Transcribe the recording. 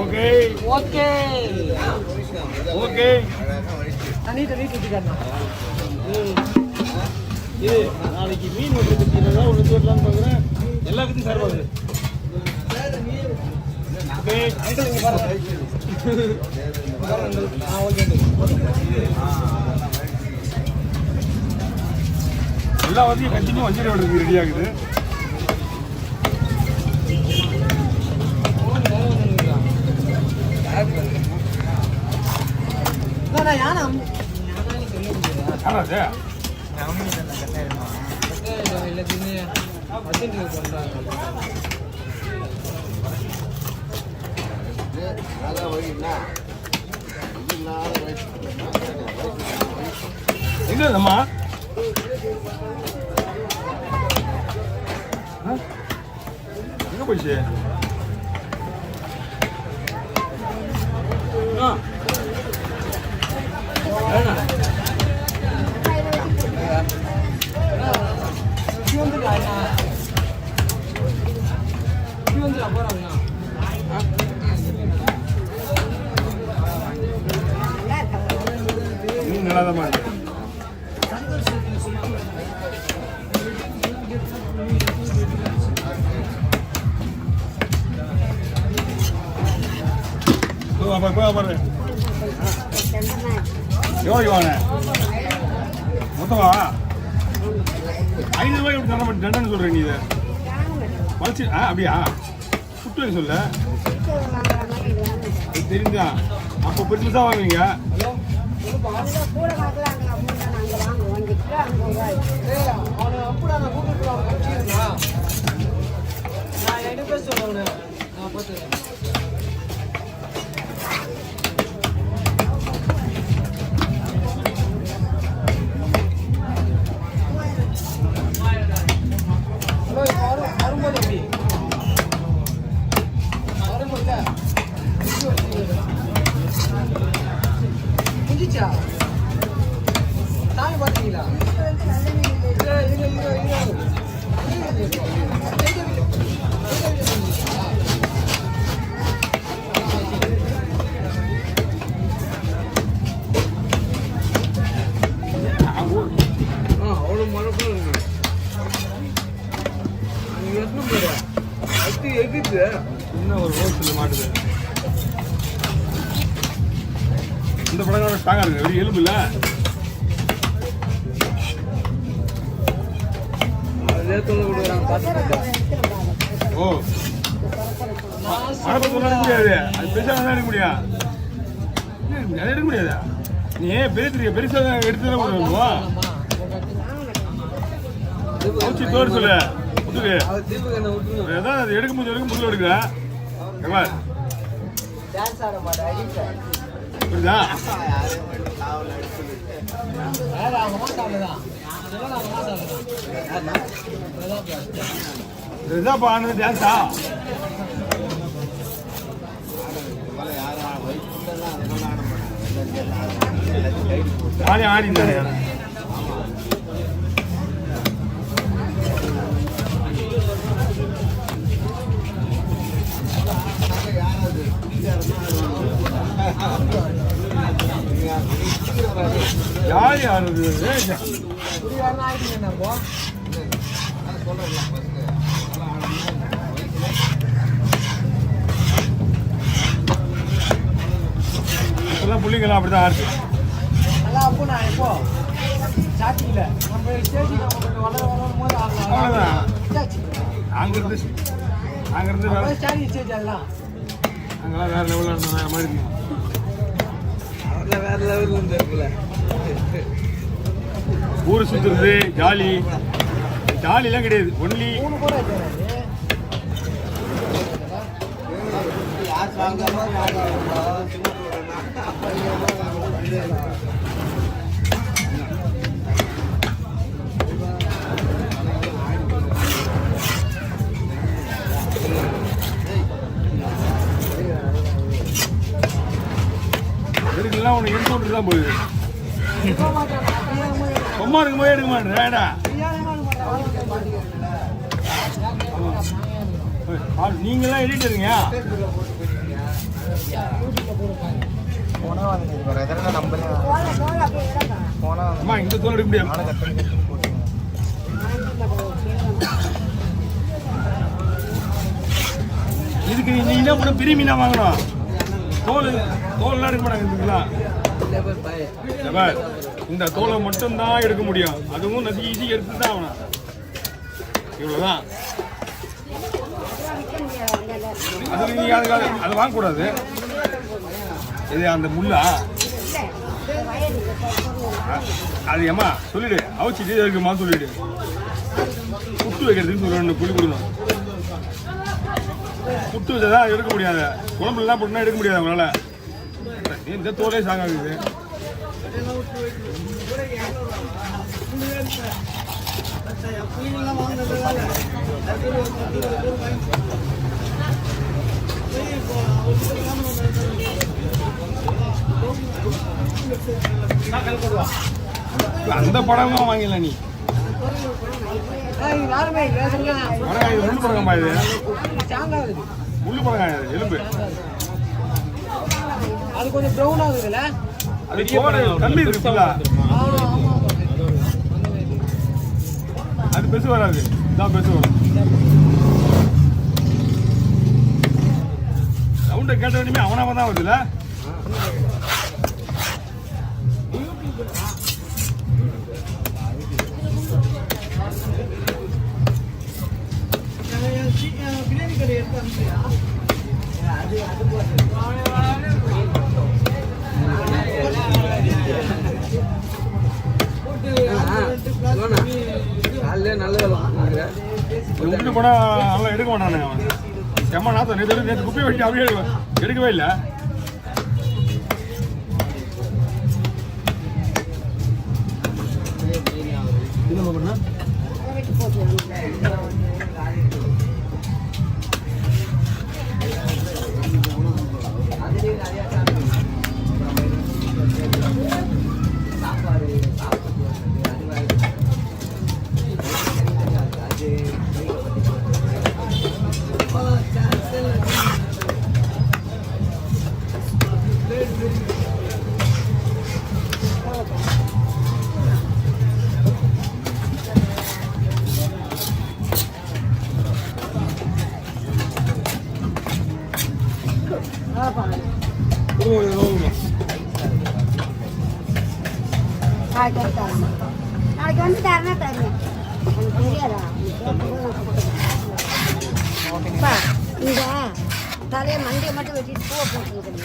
Okay okay okay. நீட்டு வச்சுக்காருண்ணா. இது நாளைக்கு மீன் ஒன்று கட்டினா ஒன்று வெட்டலான்னு பார்க்குறேன். எல்லாத்துக்கும் சார் பாருங்க. ஓகே நீங்கள் பாருங்க. ஓகே எல்லா வசதியும் கண்டினியூ வஞ்சிரம் விடுறதுக்கு ரெடி ஆகுது. எங்க அம்மா எங்க போயிடுச்சு? நல்லாதான் இருக்கு. பாரு எவ்வளோ வாங்க மொத்தமா 500 ரூபாய் எப்படி தர மாட்டேன் ரெண்டுன்னு சொல்றேன். நீ இதை வளர்ச்சி அப்படியா புட்டு வைக்க சொல்ல தெரிஞ்சா அப்போ பெருசா வாங்குவீங்க. சாமி பார்த்தீங்களா? அவ்வளோ மழை இருக்கு. எகுது இன்னும் ஒரு ரோஸ் மாட்டுது. இந்த படங்களோட ஸ்ட்ராங்கா இருக்கு. வெறும் எலும்பு இல்ல. ஓ முடியாது. அது பெருசா தான் எடுக்க முடியாது. அதை எடுக்க முடியாது. நீ பெரிய பெருசா எடுத்து தோடு சொல்லு முதுகு ஏதாவது அது எடுக்கும் போது முதுகு எடுக்கிறேன். புரியுதா? இதுதான் ஆனது டான்ஸா? ஆடி ஆடிந்தானே யார் யாரு இப்பெல்லாம் பிள்ளைங்களாம் அப்படிதான் ஆடுது. அவ்வளோதான். அங்கிருந்து அங்கெல்லாம் வேற லெவலில் இருந்தோம். வேற மாதிரி இருக்கும். வேற லெவலில் இருந்துருக்குல்ல. ஊரை சுற்றுறது ஜாலி. ஜாலிலாம் கிடையாது. ஒன்லி எடுக்கலாம். உனக்கு எடுத்து விட்டு தான் போகுது. சும்மா இருக்கும் போது எடுக்க மாட்டேன். நீங்களாம் எடிட்டருங்க. அம்மா இந்த தோல் எடுக்க முடியாது. இதுக்கு நீ என்ன பண்ண பெரிய மீனா வாங்கணும். தோல்லாம் எடுக்க மாட்டாங்க இதுக்கெல்லாம். இந்த தோலை மட்டும்தான் எடுக்க முடியும். அதுவும் நசுக்கி எடுத்து தான் ஆகணும். இவ்வளோதான். அது நீ அதை வாங்கக்கூடாது. இது அந்த முள்ளா அது ஏமா சொல்லிடு. அவிச்சிட்டு இருக்குமா சொல்லிடு. புட்டு வைக்கிறதுன்னு சொல்லணும். புளி கொடுக்கணும். புட்டு வச்சதான் எடுக்க முடியாது. குழம்புலாம் போட்டுனா எடுக்க முடியாது அவங்களால. இந்த தோலே சாங்காகுது. அந்த படமா வாங்கல நீ. முள்ளு படங்கம்பா இது. முள்ளு படங்க எலும்பு. அது கொஞ்சம் ப்ரௌன் ஆகுதுல்ல. அது கம்மி இருக்குல்ல. அது பெருசு வராது. இதான் பெருசு வரும். சவுண்டை கேட்ட உடனே அவனாம தான் வருதுல்ல. பிரியாணி கடை எடுத்தாங்க. விட்டு போனா நல்லா எடுக்க மாட்டானே அவன். செம்ம நாத்தம். நேற்று குப்பையை வெட்டி அப்படியே எடுக்கவே இல்லை. நாளைக்கு வந்து தரனா தருவேன். எனக்கு தெரியாதா? இந்த தலையை மண்டையை மட்டும் வெட்டிட்டு பூவை போட்டுருக்கேன்.